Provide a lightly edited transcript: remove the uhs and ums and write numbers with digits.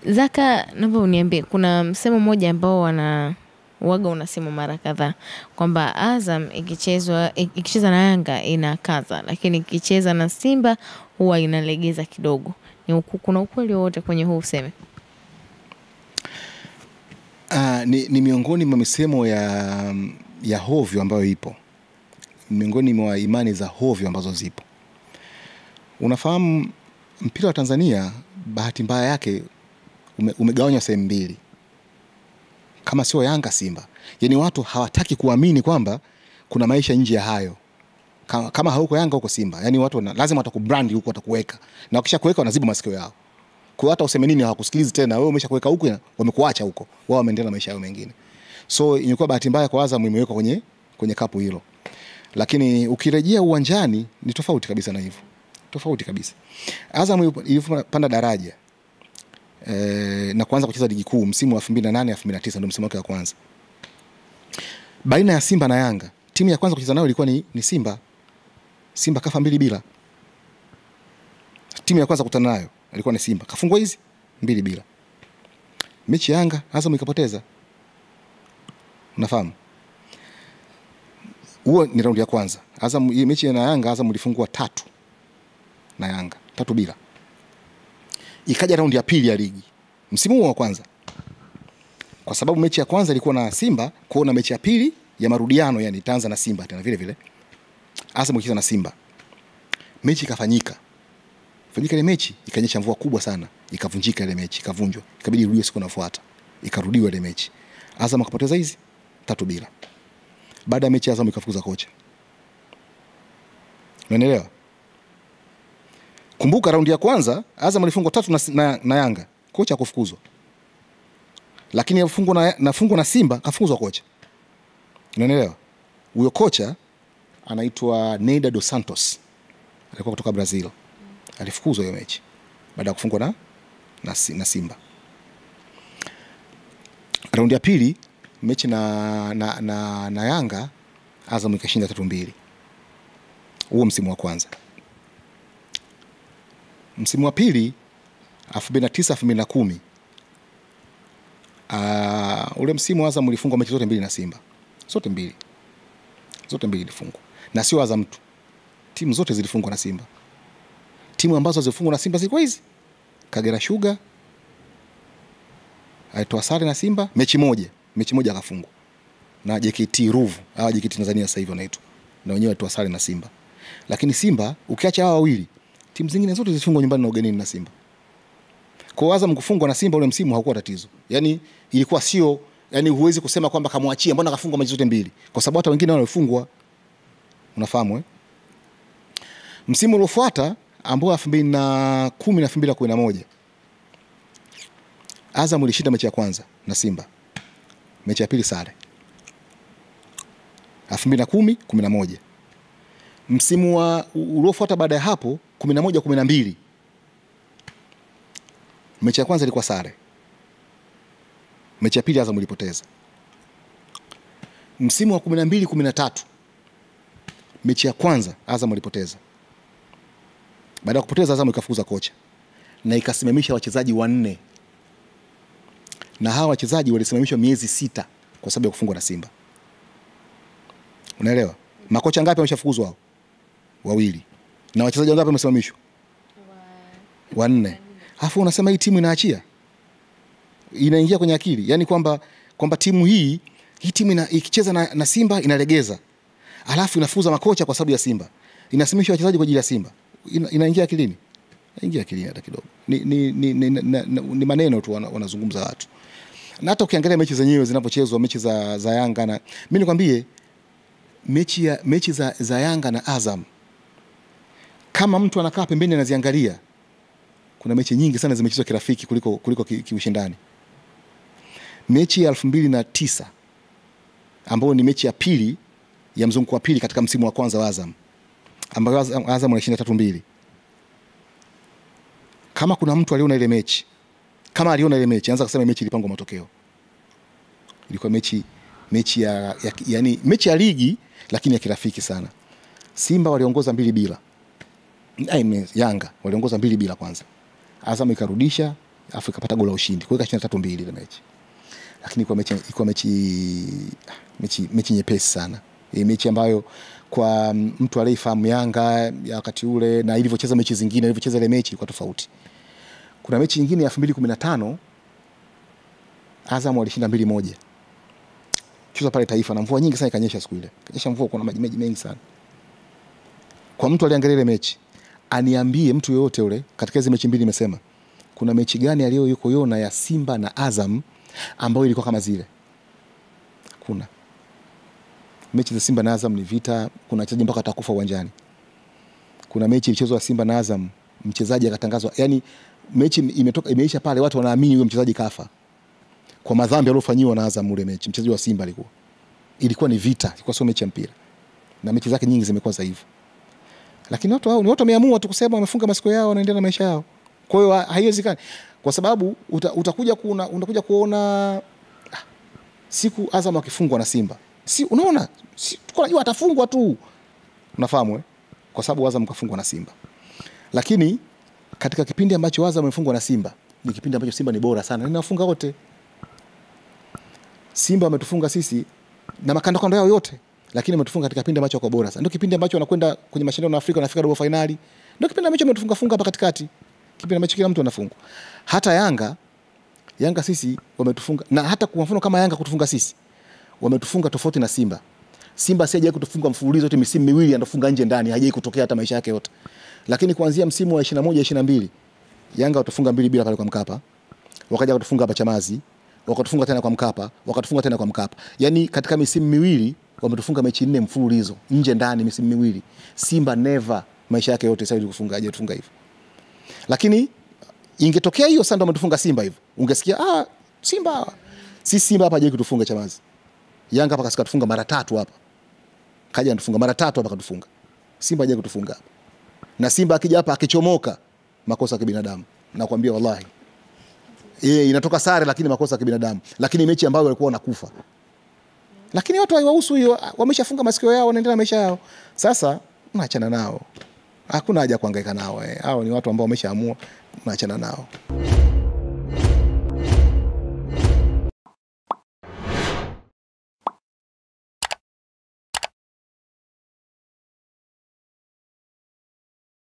Zaka, naomba uniambie, kuna msemo mmoja ambao waga unasema mara kadhaa kwamba Azam ikicheza na Yanga inakaza, lakini ikicheza na Simba huwa inalegeza kidogo. Kuna ukweli wowote kwenye huu useme? Ni miongoni mwa misemo ya hovyo ambayo ipo. Miongoni mwa imani za hovyo ambazo zipo. Unafahamu mpira wa Tanzania bahati mbaya yake umegawanywa sehemu mbili. Kama sio Yanga, Simba. Yaani watu hawataki kuamini kwamba kuna maisha nje ya hayo. Kama hauko Yanga huko Simba. Yaani watu lazima watakubrand huko, watakuweka. Na wakisha kuweka wanaziba masikio yao. Kwa hata useme nini hawakusikilizi tena. Wewe umeshakuweka huko, wamekuacha huko. Wao wameendelea na maisha yao mengine. So imekuwa bahati mbaya kwa Azam imewekwa kwenye kapu hilo. Lakini ukirejea uwanjani ni tofauti kabisa na hivyo. Tofauti kabisa. Azam ilipanda daraja na kuanza kucheza ligi kuu msimu wa 2008 2009 ndio msimu wake wa kwanza. Baina ya Simba na Yanga, timu ya kwanza kucheza nayo ilikuwa ni Simba. Simba kafa 2-0. Timu ya kwanza kukutana nayo ilikuwa ni Simba. Kafungwa hizi 2-0. Mechi ya Yanga Azam ikapoteza. Unafahamu? Huo ni raundi ya kwanza. Azam mechi na Yanga Azam ilifungwa 3 na Yanga 3-0. Ikaja raundi ya pili ya ligi msimu wa kwanza. Kwa sababu mechi ya kwanza ilikuwa na Simba, kuona mechi ya pili ya marudiano, yani itaanza na Simba tena vile vile. Azam ikicheza na Simba. Mechi ikafanyika. Ile mechi ikanyesha mvua kubwa sana, ikavunjika ile mechi, ikavunjwa. Ikabidi irudiwe siku inayofuata. Ikarudiwa ile mechi. Azam akapoteza hizi 3-0. Baada ya mechi Azam ikafukuza kocha. Unaelewa? Kumbuka raundi ya kwanza Azam alifungwa 3 na Yanga, kocha akafukuzwa. Lakini afungwa na Simba kafukuzwa kocha. Unaelewa? Huyo kocha anaitwa Neida dos Santos. Alikuwa kutoka Brazil. Alifukuzwa hiyo mechi baada ya kufungwa na Simba. Raundi ya pili mechi na Yanga Azam ikashinda 3-2. Huo msimu wa kwanza. Msimu wa pili 2009 2010 ule msimu Azam ulifungwa mechi zote 2 na Simba. Zote 2 ilifungwa. Na sio Azam tu. Timu zote zilifungwa na Simba. Timu ambazo zilifungwa na Simba zilikuwa hizi. Kagera Sugar alitoa sare na Simba mechi moja akafungwa. Na JKT Ruvu, hawa JKT Tanzania sasa hivi wanaitwa. Na wenyewe walitoa sare na Simba. Lakini Simba ukiacha hawa wawili, timu zingine zote zilifungwa nyumbani na ugenini na Simba. Kwa Azam kufungwa na Simba ule msimu haukuwa tatizo. Yaani ilikuwa sio, yani huwezi kusema kwamba kamwachia mbona kafungwa mechi zote 2, kwa sababu hata wengine walifungwa. Unafahamu Msimu uliofuata ambao 2010 na 2011 Azam ilishinda mechi ya kwanza na Simba. Mechi ya pili sare. 2010 11. Msimu uliofuata baada ya hapo 11 12. Mechi ya kwanza ilikuwa sare. Mechi ya pili Azam ilipoteza. Msimu wa 12 13. Mechi ya kwanza Azam ilipoteza. Baada ya kupoteza Azam ikafukuza kocha na ikasimamisha wachezaji 4. Na hawa wachezaji walisimamishwa miezi 6 kwa sababu ya kufungwa na Simba. Unaelewa? Makocha ngapi wameshafukuzwa hao? 2. Na wachezaji wangapi wamesimamishwa? 4. Alafu unasema hii timu inaachia. Inaingia kwenye akili. Yaani kwamba timu hii timu ikicheza na Simba inalegeza. Alafu inafuza makocha kwa sababu ya Simba. Inasimamisha wachezaji kwa ajili ya Simba. Inaingia akilini? Inaingia akilini hata kidogo. Ni maneno tu wanazungumza watu. Na hata ukiangalia mechi zenyewe zinapochezwa, mechi za Yanga na mimi nikwambie mechi za Yanga na Azam, kama mtu anakaa pembeni anaziangalia, kuna mechi nyingi sana zimechezwa kirafiki kuliko kiushindani. Mechi ya 2009 ambayo ni mechi ya pili ya mzunguko wa pili katika msimu wa kwanza wa Azam, ambayo Azam alishinda 3-2. Kama kuna mtu aliona ile mechi, anza kusema mechi ilipangwa matokeo. Ilikuwa mechi ya ligi lakini ya kirafiki sana. Simba waliongoza 2-0. Yanga waliongoza 2-0 kwanza. Azam ikarudisha alafu ikapata goli la ushindi. Kwa hiyo ikashinda 3-2 ile mechi. Lakini kwa mechi nyepesi sana. Mechi ambayo kwa mtu aliyefahamu Yanga ya wakati ule na ilivyocheza mechi zingine, ilivyocheza ile mechi ilikuwa tofauti. Kuna mechi nyingine ya 2015 Azam walishinda 2-1. Cheza pale Taifa na mvua nyingi sana ikanyesha siku ile. Kanyesha mvua, kuna maji mengi sana. Kwa mtu aliangalia ile mechi, aniambie mtu yoyote ule katika hizo mechi mbili nimesema, kuna mechi gani aliyoyona ya Simba na Azam ambayo ilikuwa kama zile? Kuna mechi za Simba na Azam ni vita, kuna wachezaji mpaka atakufa uwanjani. Kuna mechi ilichezwa Simba na Azam, mchezaji akatangazwa, yani mechi imeisha pale, watu wanaamini huyo mchezaji kafa kwa madhambi aliyofanywa na Azam. Ule mechi mchezaji wa Simba ilikuwa ni vita, ilikuwa sio mechi ya mpira, na mechi zake nyingi zimekuwa za hivyo. Lakini watu hao ni watu wameamua tu kusema wamefunga masikio yao, wanaendelea na maisha yao. Kwa hiyo haiwezekani, kwa sababu unakuja kuona siku Azam akifungwa na Simba, si unaona, si tunajua atafungwa tu, unafahamu kwa sababu Azam kafungwa na Simba. Lakini katika kipindi ambacho Azam amefungwa na Simba, ni kipindi ambacho Simba ni bora sana, ninafunga wote. Simba wametufunga sisi na makando yao yote, lakini wametufunga katika kipindi ambacho kwa bora sana. Ndio kipindi ambacho wanakwenda kwenye mashindano ya Afrika, wanafika robo finali. Ndio kipindi ambacho wametufunga hapa katikati. Kipindi ambacho kila mtu anafungwa. Hata Yanga sisi wametufunga, na hata kwa mfano kama Yanga kutufunga sisi, wametufunga tofauti na Simba. Simba si hajawahi kutufunga mfululizo yote misimu miwili anafunga nje ndani, hajawahi kutokea hata maisha yake yote. Lakini kuanzia msimu wa 21-22 Yanga watufunga 2-0 pale kwa Mkapa. Wakaja kutufunga hapa Chamazi, wakatufunga tena kwa Mkapa, wakatufunga tena kwa Mkapa. Yaani katika misimu miwili wametufunga mechi 4 mfululizo nje ndani misimu miwili. Simba never maisha yake yote sasa kufunga, hajafunga hivyo. Lakini ingetokea hiyo sasa ndo wametufunga Simba hivyo, ungesikia Simba hapa hajawahi kutufunga Chamazi. Yanga hapa kasika mara 3 hapa. Kaja anatufunga mara 3 hapa katufunga. Simba hajawahi kutufunga. Na Simba akija hapa akichomoka, makosa ya kibinadamu. Nakwambia wallahi. Inatoka sare lakini makosa ya kibinadamu. Lakini mechi ambayo walikuwa wanakufa. Lakini watu haiwahusu hiyo, wameshafunga masikio yao, wanaendelea maisha yao. Sasa unaachana nao. Hakuna haja kuhangaika nao. Hao ni watu ambao wameshaamua, unaachana nao.